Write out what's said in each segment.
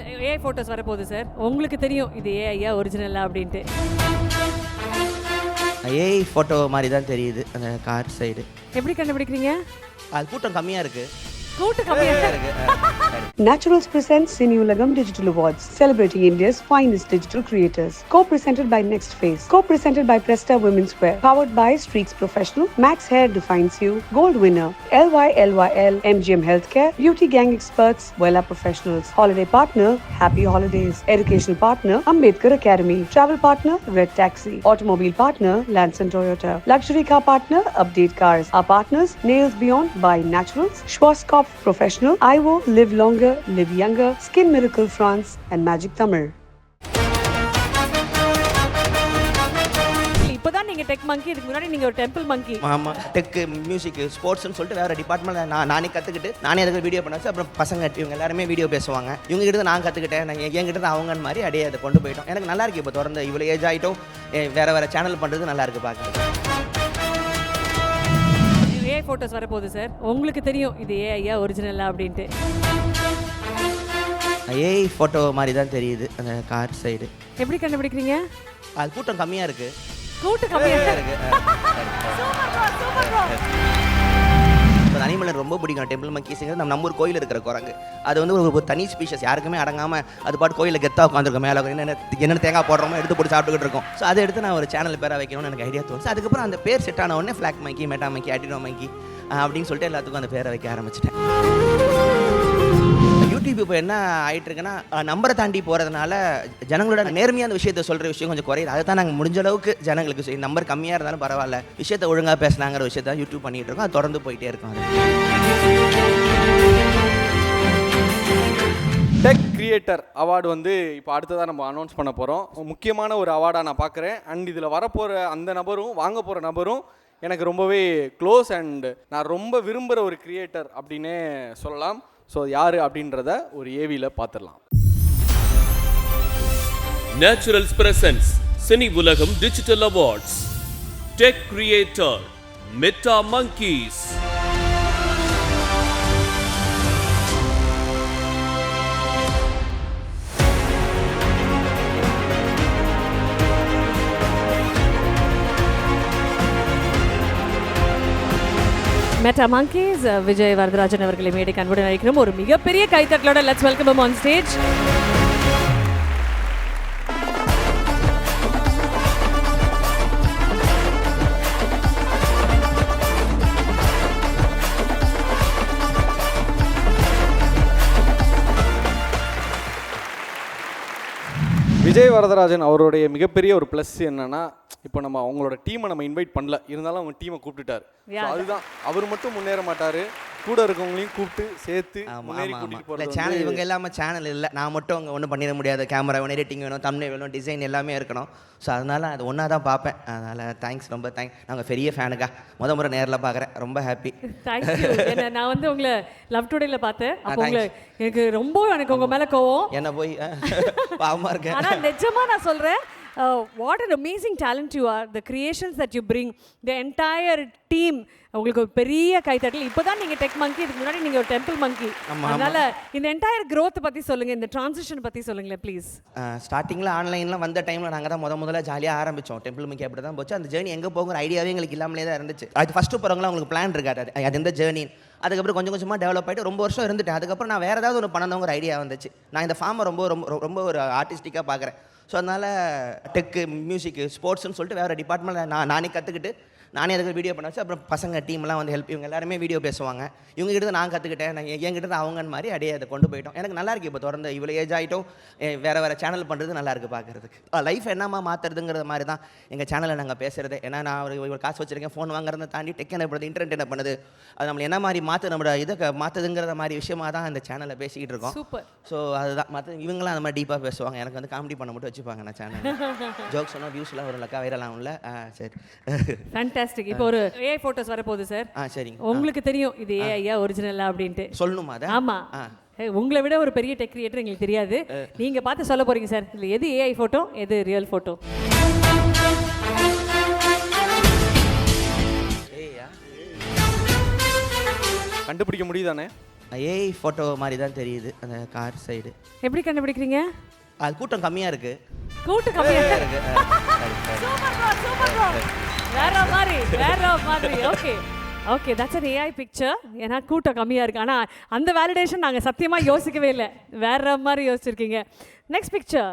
AI photos வரப்போகுது sir. உங்களுக்கு தெரியும் இது ஏஐயா ஒரிஜினலா அப்படின்ட்டு. ஏஐ ஃபோட்டோ மாதிரி தான் தெரியுது அந்த கார் சைடு. எப்படி கண்டுபிடிக்கிறீங்க? அது கூட்டம் கம்மியாக இருக்குது. கூட்டம் கம்மியா இருக்கு. Naturals presents Cineulagam Digital Awards, celebrating India's finest digital creators. Co-presented by Next Phase. Co-presented by Presta Women's Wear. Powered by Streaks Professional. Max Hair Defines You. Gold winner. LYL MGM Healthcare. Beauty Gang Experts. Vella Professionals. Holiday partner. Happy Holidays. Educational partner. Ambedkar Academy. Travel partner. Red Taxi. Automobile partner. Lanson Toyota. Luxury car partner. Update Cars. Our partners. Nails Beyond by Naturals. Schwarzkopf Professional. IVO. Live Longer. Live Younger. Skin Miracle France. And Magic Tamil. இப்போதான் நீங்க tech மங்கி, இதுக்கு முன்னாடி நீங்க ஒரு temple மங்கி. ஆமாம், tech, music, ஸ்போர்ட்ஸ்னு சொல்லிட்டு வேறு டிபார்ட்மெண்ட்டில் நானே கற்றுக்கிட்டு நானே அதுக்கு வீடியோ பண்ணாச்சு. அப்புறம் பசங்க இவங்க எல்லாருமே வீடியோ பேசுவாங்க. இவங்க கிட்ட நான் கற்றுக்கிட்டேன், நான் என்கிட்ட அவங்கன்னு மாதிரி அப்படியே அதை கொண்டு போயிட்டோம். எனக்கு நல்லா இருக்கு. இப்போ தொடர்ந்து இவ்வளோ ஏஜ் ஆகிட்டோம், வேறு சேனல் பண்ணுறது நல்லா இருக்கு பார்க்குறது. ஏஐ ஃபோட்டோஸ் வரப்போகுது சார். உங்களுக்கு தெரியும் இது ஏஐயா ஒரிஜினலா அப்படின்ட்டு. ஏஐ ஃபோட்டோ மாதிரி தான் தெரியுது அந்த கார் சைடு. எப்படி கண்டுபிடிக்கிறீங்க? அது கூட்டம் கம்மியாக இருக்குது. கூட்டம் கம்மியா இருக்கு. இப்போ அனிமல் ரொம்ப பிடிக்கும். டெம்பிள் மங்கீஸுங்கிறது நம்ம ஊர் கோயில் இருக்கிற குரங்கு. அது வந்து ஒரு தனி ஸ்பீஷஸ், யாருக்குமே அடங்காமல் அது பாட்டு கோயிலில் கெத்தாக உட்காந்துருக்கோம். மேலே என்ன தேங்காய் போடுறோமோ எடுத்து போட்டு சாப்பிட்டுக்கிட்டு இருக்கோம். ஸோ அதை எடுத்து நான் ஒரு சேனல் பேராக வைக்கணும்னு எனக்கு ஐடியா தோணுச்சு. அதுக்கப்புறம் அந்த பேர் செட் ஆன உடனே ஃப்ளாக் மங்கி, மெட்டா மங்கி, ஆட்டினோ மங்கி அப்படின்னு சொல்லிட்டு எல்லாத்துக்கும் அந்த பேரை வைக்க ஆரம்பிச்சிட்டேன். யூடியூப் இப்போ என்ன ஆகிட்டு இருக்குன்னா, நம்பரை தாண்டி போகிறதுனால ஜனங்களோட நேர்மையான விஷயத்தை சொல்கிற விஷயம் கொஞ்சம் குறையுது. அதை தான் நாங்கள் முடிஞ்ச அளவுக்கு ஜனங்களுக்கு நம்பர் கம்மியாக இருந்தாலும் பரவாயில்ல, விஷயத்தை ஒழுங்காக பேசினாங்கிற விஷயத்த யூடியூப் பண்ணிகிட்டு இருக்கோம். அது தொடர்ந்து போயிட்டே இருக்கும். அது டெக் கிரியேட்டர் அவார்டு வந்து இப்போ அடுத்ததாக நம்ம அனௌன்ஸ் பண்ண போகிறோம். முக்கியமான ஒரு அவார்டாக நான் பார்க்குறேன். அண்ட் இதில் வரப்போகிற அந்த நபரும் வாங்க போகிற நபரும் எனக்கு ரொம்பவே க்ளோஸ் அண்ட் நான் ரொம்ப விரும்புகிற ஒரு கிரியேட்டர் அப்படின்னே சொல்லலாம். ஸோ யார் அப்படின்றத ஒரு ஏவியில் பார்த்துடலாம். Naturals presents Cini Ulagam digital awards. Tech creator Meta Monkeys. Meta Monkeys Vijay Varadharajan அவர்களை மேடைக்கு அன்புடன் அழைக்கிறோம். ஒரு மிகப்பெரிய கைத்தட்டலோட let's welcome him on stage. Vijay Varadharajan அவருடைய மிகப்பெரிய ஒரு ப்ளஸ் என்னன்னா, இப்போ நம்ம அவங்களோட டீமை நம்ம இன்வைட் பண்ணல, இருந்தாலும் அவங்க டீமை கூப்பிட்டுட்டார். அதுதான், அவர் மட்டும் முன்னேற மாட்டார், கூட இருக்கவங்களையும் கூப்பிட்டு சேர்த்து முன்னேறி கூட்டிட்டு போகிறது. சேனல் இவங்க எல்லாமே சேனல் இல்லை, நான் மட்டும் அங்கே ஒன்றும் பண்ணிட முடியாது. கேமரா வேணும், எடிட்டிங் வேணும், தம்ப்நெயில் வேணும், டிசைன் எல்லாமே இருக்கணும். ஸோ அதனால் அது ஒன்றா தான் பார்ப்பேன். அதனால் தேங்க்ஸ், ரொம்ப தேங்க்ஸ். நாங்கள் பெரிய ஃபேனுக்கா, முறை நேரில் பார்க்குறேன், ரொம்ப ஹாப்பி. தேங்க்யூ. நான் வந்து உங்களை லவ் டுடேல பார்த்தேன். அப்போ எனக்கு ரொம்ப உங்கள் மேலே கோவம் என்ன போய் பாவமாக இருக்கேன். ஆனால் நிஜமாக நான் சொல்கிறேன், what an amazing talent you are, the creations that you bring, the entire team. உங்களுக்கு ஒரு பெரிய கைத்தட்டல். இப்போ தான் நீங்கள் டெக் மங்கி, இதுக்கு முன்னாடி நீங்கள் ஒரு டெம்பிள் மங்கி. அதனால் இந்த என்டையர் க்ரோத்தை பற்றி சொல்லுங்கள், இந்த ட்ரான்சிஷன் பற்றி சொல்லுங்களேன் ப்ளீஸ். ஸ்டார்டிங்கில் ஆன்லைன்லாம் வந்த டைமில் நாங்கள் தான் முதல்ல ஜாலியாக ஆரம்பித்தோம். டெம்பிள் மங்கி அப்படி தான் போச்சு. அந்த ஜேர்னி எங்கே போகிற ஐடியாவே எங்களுக்கு இல்லாமலே தான் இருந்துச்சு. அது ஃபஸ்ட்டு போகிறவங்களாம் உங்களுக்கு பிளான் இருக்காது, அது எந்த ஜேர்னி. அதுக்கப்புறம் கொஞ்சம் கொஞ்சமாக டெவலப் ஆகிட்டு ரொம்ப வருஷம் இருந்துட்டேன். அதுக்கப்புறம் நான் வேறு ஏதாவது ஒன்று பண்ணணுங்கிற ஐடியா வந்துச்சு. நான் இந்த ஃபார்மை ரொம்ப ரொம்ப ரொம்ப ஒரு ஆர்டிஸ்டிக்காக பார்க்குறேன். ஸோ அதனால் டெக்கு, மியூசிக், ஸ்போர்ட்ஸ்னு சொல்லிட்டு வேறு டிபார்ட்மெண்ட்டில் நானே கற்றுக்கிட்டு நானே அதுக்கு வீடியோ பண்ணாச்சு. அப்புறம் பசங்க டீம்லாம் வந்து ஹெல்ப், இவங்க எல்லாருமே வீடியோ பேசுவாங்க. இவங்க கிட்ட நான் கற்றுக்கிட்டேன், நான் என்கிட்ட அவங்கன்னு மாதிரி அப்படியே அதை கொண்டு போயிட்டோம். எனக்கு நல்லா இருக்குது. இப்போ தொடர்ந்து இவ்வளோ ஏஜ் ஆகிட்டோம், வேறு சேனல் பண்ணுறது நல்லா இருக்குது பார்க்குறதுக்கு. லைஃப் என்னமா மாற்றுறதுங்கிற மாதிரி தான் எங்கள் சேனலில் நாங்கள் பேசுகிறது. ஏன்னா நான் ஒரு காசு வச்சுருக்கேன், ஃபோன் வாங்குறதை தாண்டி டெக் என்ன பண்ணுறது, இன்டர்நெட் என்ன பண்ணுது, அது நம்மளை என்ன மாதிரி நம்மளோட இதை மாற்றுதுங்கிற மாதிரி விஷயமாக தான் இந்த சேனலில் பேசிக்கிட்டு இருக்கோம். சூப்பர். ஸோ அதுதான், மற்ற இவங்களாம் அந்த மாதிரி டீப்பாக பேசுவாங்க. எனக்கு வந்து காமெடி பண்ண மட்டும் வச்சுப்பாங்க. நான் சேனல் ஜோக்ஸ் சொன்னால் வியூஸ்லாம் ஒரு லக்கா வைரலாம் இல்லை. சரி, ஃபேண்டாஸ்டிக். இப்போ ஒரு ஏஐ ஃபோட்டோஸ் வரப்போகுது சார். சரிங்க. உங்களுக்கு தெரியும் இது ஏஐயா ஒரிஜினலா அப்படின்ட்டு சொல்லணுமா? அதை ஆமா, உங்களை விட ஒரு பெரிய டெக் கிரியேட்டர் எங்களுக்கு தெரியாது. நீங்க பார்த்து சொல்ல போறீங்க சார், இல்லை எது ஏஐ ஃபோட்டோ, எது ரியல் ஃபோட்டோ. கண்டுபிடிக்க முடியுதானே? ஏஐ ஃபோட்டோ மாதிரி தான் தெரியுது அந்த கார் சைடு. எப்படி கண்டுபிடிக்கிறீங்க? அது கூட்டம் கம்மியாக இருக்குது. கூட்டம் கம்மியா இருக்கு. Super bro, super bro. வேற மாதிரி. Okay okay, that's an AI picture. ஏன்னா கூட்டம் கம்மியா இருக்கு. ஆனா அந்த வேலிடேஷன் நாங்க சத்தியமா யோசிக்கவே இல்லை. வேற மாதிரி யோசிச்சிருக்கீங்க. Next picture.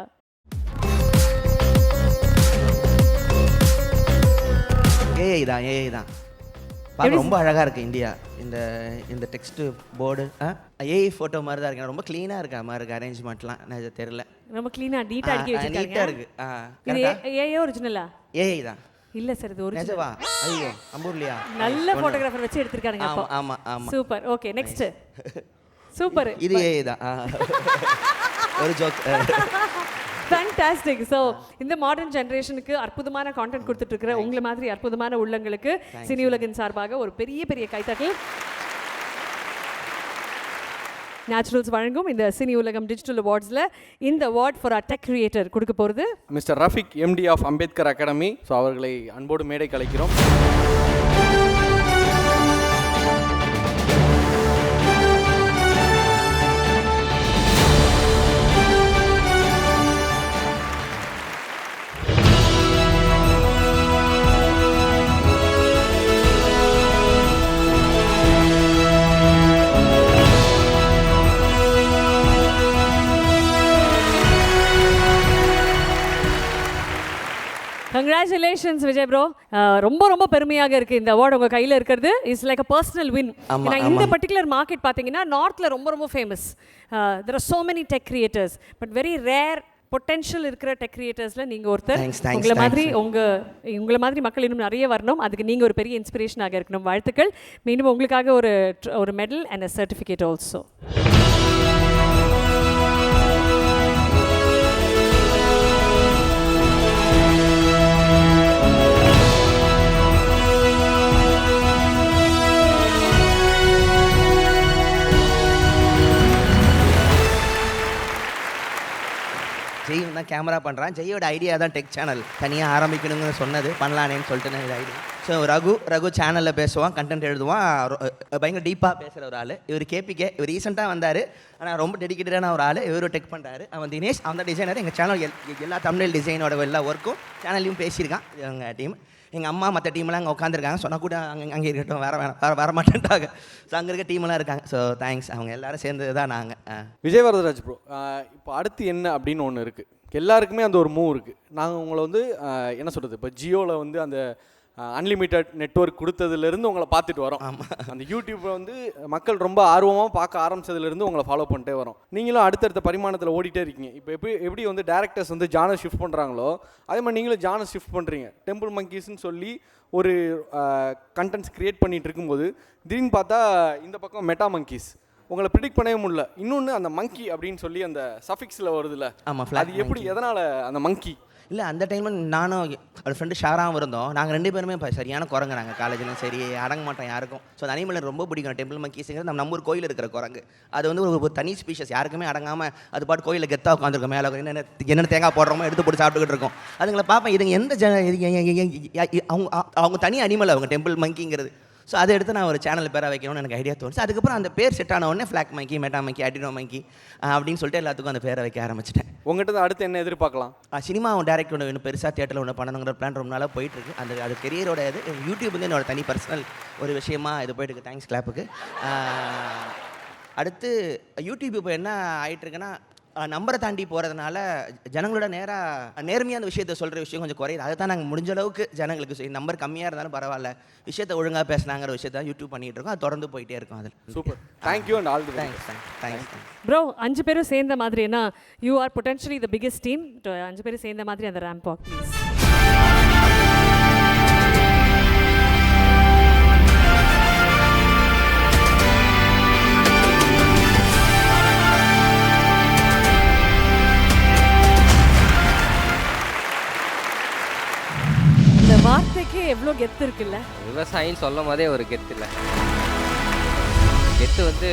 ஏஐ தான் பார்க்க ரொம்ப அழகாக இருக்குது. இந்தியா இந்த டெக்ஸ்ட் போர்டு ஏஐ ஃபோட்டோ மாதிரி தான் இருக்கு. ரொம்ப க்ளீனாக இருக்க மாதிரி இருக்குது. அரேஞ்ச்மெண்ட்லாம் எனக்கு தெரியல. ரொம்ப க்ளீனா நீட்டா அடுக்கி வச்சிருக்காங்க. நீட்டாக இருக்குது. இது ஏஐ ஒரிஜினலா? ஏஐ தான். இல்ல சார், இது ஒரிஜினல். நிஜமா? ஐயோ, அம்பூர்லியா? நல்ல போட்டோகிராஃபர் வச்சு எடுத்திருக்காங்க அப்போ. ஆமா. சூப்பர். Okay, next. சூப்பர். இது ஏஐ தான். ஒரு ஜோக். ஃபேண்டாஸ்டிக். ஸோ இந்த மாடர்ன் ஜென்ரேஷனுக்கு அற்புதமான கான்டென்ட் கொடுத்துட்டு இருக்கிற உங்களை மாதிரி அற்புதமான உள்ளங்களுக்கு சினி உலகின் சார்பாக ஒரு பெரிய கைத்தட்டல். நேச்சுரல்ஸ் வழங்கும் இந்த சினி உலகம் டிஜிட்டல் அவார்ட்ஸில் இந்த award for a tech creator கொடுக்க போகிறது mister Rafiq, MD of Ambedkar academy. So அவர்களை அன்போடு மேடை கலைக்கிறோம். Congratulations Vijay bro. ரொம்ப பெருமையாக இருக்குது இந்த அவார்டு உங்கள் கையில் இருக்கிறது. It's like a personal win. ஏன்னா இந்த பர்டிகுலர் மார்க்கெட் பார்த்தீங்கன்னா நார்த்தில் ரொம்ப famous. There are so many tech creators, but very rare potential இருக்கிற டெக் கிரியேட்டர்ஸில் நீங்கள் ஒருத்தர். உங்களை மாதிரி மக்கள் இன்னும் நிறைய வரணும். அதுக்கு நீங்கள் ஒரு பெரிய இன்ஸ்பிரேஷனாக இருக்கணும். வாழ்த்துக்கள். மீண்டும் உங்களுக்காக ஒரு medal and a certificate also. Jai தான் கேமரா பண்ணுறான். ஜெயோட ஐடியா தான் டெக் சேனல் தனியாக ஆரம்பிக்கணுங்கன்னு சொன்னது. பண்ணலானேன்னு சொல்லிட்டு இது ஐடியா. ஸோ ரகு சேனலில் பேசுவான், கண்டென்ட் எழுதுவான். பயங்கர டீப்பாக பேசுகிற ஒரு ஆள் இவர். கேபிகே இவர் ரீசெண்டாக வந்தார். ஆனால் ரொம்ப டெடிக்கேட்டடான ஒரு ஆள். இவரும் டெக் பண்ணுறாரு. அவன் தினேஷ், அந்த டிசைனர். எங்கள் சேனல் எல்லா தமிழ் டிசைனோட எல்லா ஒர்க்கும் சேனல்லையும் பேசியிருக்கான். எங்கள் டீம், எங்கள் அம்மா மற்ற டீம்லாம் அங்கே உட்காந்துருக்காங்க. சொன்னால் கூட அங்கே இருக்கட்டும், வர மாட்டேன்ட்டாங்க. ஸோ அங்கே இருக்க டீம்லாம் இருக்காங்க. So thanks. அவங்க எல்லாரும் சேர்ந்தது தான் நாங்கள். விஜய் வரதராஜ் ப்ரோ, இப்போ அடுத்து என்ன அப்படின்னு ஒன்று இருக்குது. எல்லாருக்குமே அந்த ஒரு மூவ் இருக்குது. நாங்கள் உங்களை வந்து என்ன சொல்கிறது, இப்போ ஜியோவில் வந்து அந்த அன்லிமிட்டட் நெட்வொர்க் கொடுத்ததுலேருந்து உங்களை பார்த்துட்டு வரோம். அந்த யூடியூப்பை வந்து மக்கள் ரொம்ப ஆர்வமாக பார்க்க ஆரம்பித்ததுலேருந்து உங்களை ஃபாலோ பண்ணிட்டே வரோம். நீங்களும் அடுத்தடுத்த பரிமாணத்தில் ஓடிட்டே இருக்கீங்க. இப்போ எப்படி வந்து டேரக்டர்ஸ் வந்து ஜானர் ஷிஃப்ட் பண்ணுறாங்களோ அதே மாதிரி நீங்களும் ஜானர் ஷிஃப்ட் பண்ணுறீங்க. டெம்பிள் மங்கீஸ்ன்னு சொல்லி ஒரு கண்டென்ட்ஸ் க்ரியேட் பண்ணிகிட்டு இருக்கும்போது திடீர்னு பார்த்தா இந்த பக்கம் மெட்டா மங்கீஸ். உங்களை ப்ரிடிக்ட் பண்ணவே முடியல. இன்னொன்று அந்த மங்கி அப்படின்னு சொல்லி அந்த சஃபிக்ஸில் வருதுல்ல, அது எப்படி, எதனால் அந்த மங்கி? இல்லை, அந்த டைமில் நானும் ஒரு ஃப்ரெண்டு ஷாராகவும் இருந்தோம். நாங்கள் 2 பேருமே இப்போ சரியான குரங்கு. நாங்கள் காலேஜ்லையும் சரி அடங்க மாட்டோம் யாருக்கும். ஸோ அந்த அனிமல் ரொம்ப பிடிக்கும். டெம்பிள் மங்கீஸுங்கிறது நம்ம ஊர் கோயில் இருக்கிற குரங்கு. அது வந்து ஒரு தனி ஸ்பீஷஸ். யாருக்குமே அடங்காமல் அது பாட்டு கோயிலில் கெத்தாக உட்காந்துருக்கோம். மேலே என்ன தேங்காய் போடுறோமோ எடுத்து போட்டு சாப்பிட்டுக்கிட்டு இருக்கோம். அதுங்களை பார்ப்பேன், இதுங்க எந்த அவங்க தனி அனிமல், அவங்க டெம்பிள் மங்கிங்கிறது. ஸோ அதை எடுத்து நான் ஒரு சேனல் பேராக வைக்கணும்னு எனக்கு ஐடியா தோணுச்சு. அதுக்கப்புறம் அந்த பேர் செட் ஆன உடனே ஃப்ளாக் மங்கி, மெட்டா மங்கி, அடினோ மங்கி அப்படின்னு சொல்லிட்டு எல்லாத்துக்கும் அந்த பேரை வைக்க ஆரம்பிச்சிட்டேன். உங்கள்கிட்ட அடுத்து என்ன எதிர்பார்க்கலாம்? சினிமா டேரக்டர் ஒன்று இன்னும் பெருசாக தியேட்டரில் ஒன்று பண்ணணுங்கிற பிளான் ரொம்ப நாளாக போயிட்டுருக்கு. அது கெரியரோட இது. யூடியூப் வந்து என்னோட தனி பர்சனல் ஒரு விஷயமா இது போயிட்டுருக்கு. தேங்க்ஸ் கிளாப்புக்கு. அடுத்து யூடியூப் இப்போ என்ன ஆகிட்டுருக்குன்னா, நம்பரை தாண்டி போகிறதுனால ஜனங்களோட நேர்மையாக அந்த விஷயத்தை சொல்கிற விஷயம் கொஞ்சம் குறையுது. அதை தான் நாங்கள் முடிஞ்ச அளவுக்கு ஜனங்களுக்கு நம்பர் கம்மியாக இருந்தாலும் பரவாயில்ல, விஷயத்தை ஒழுங்காக பேசினாங்கிற விஷயத்தை யூடியூப் பண்ணிகிட்டு இருக்கோம். அது தொடர்ந்து போயிட்டே இருக்கும். அதில் super. Thank you and all the thanks. Bro, 5 பேரும் சேர்ந்த மாதிரி, ஏன்னா you are potentially the biggest team. 5 பேரும் சேர்ந்த மாதிரி அந்த ரேம்ப் வாக் ப்ளீஸ். வார்த்தைக்கு எவ்வளோ கெத்து இருக்குல்ல. விவசாயின்னு சொல்லும் போதே ஒரு கெத்து இல்லை. கெத்து வந்து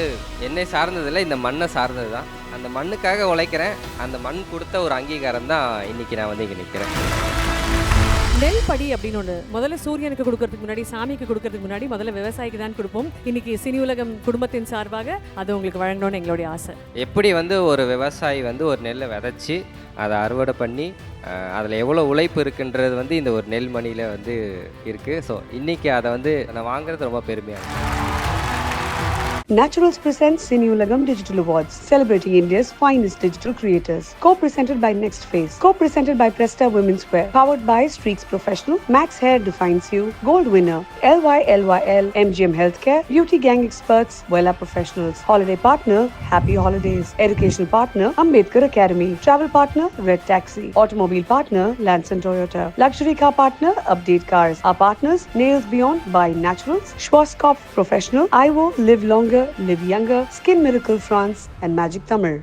என்னை சார்ந்ததில்லை, இந்த மண்ணை சார்ந்தது தான். அந்த மண்ணுக்காக உழைக்கிறேன். அந்த மண் கொடுத்த ஒரு அங்கீகாரம் தான் இன்றைக்கி நான் வந்து இங்கே நிற்கிறேன். நெல் படி அப்படின்னு ஒன்று முதல்ல சூரியனுக்கு கொடுக்கறதுக்கு முன்னாடி, சாமிக்கு கொடுக்கறதுக்கு முன்னாடி முதல்ல விவசாயிக்கு தான் கொடுப்போம். இன்னைக்கு சினி உலகம் குடும்பத்தின் சார்பாக அது உங்களுக்கு வழங்கணும்னு எங்களுடைய ஆசை. எப்படி வந்து ஒரு விவசாயி வந்து ஒரு நெல்லை விதைச்சி அதை அறுவடை பண்ணி அதில் எவ்வளோ உழைப்பு இருக்குன்றது வந்து இந்த ஒரு நெல் மணியில் வந்து இருக்குது. ஸோ இன்றைக்கி அதை வந்து நான் வாங்குறது ரொம்ப பெருமையாக இருக்குது. Naturals presents Cineulagam Digital Awards, celebrating India's finest digital creators. Co-presented by Next Phase. Co-presented by Presta Women's Wear. Powered by Streaks Professional. Max Hair Defines You. Gold winner. LYLYL. MGM Healthcare. Beauty Gang Experts. Vella Professionals. Holiday partner. Happy Holidays. Educational partner. Ambedkar Academy. Travel partner. Red Taxi. Automobile partner. Lanson Toyota. Luxury car partner. Update Cars. Our partners. Nails Beyond by Naturals. Schwarzkopf Professional. IVO. Live Longer. Live Younger, Skin Miracle France, and Magic Tamil.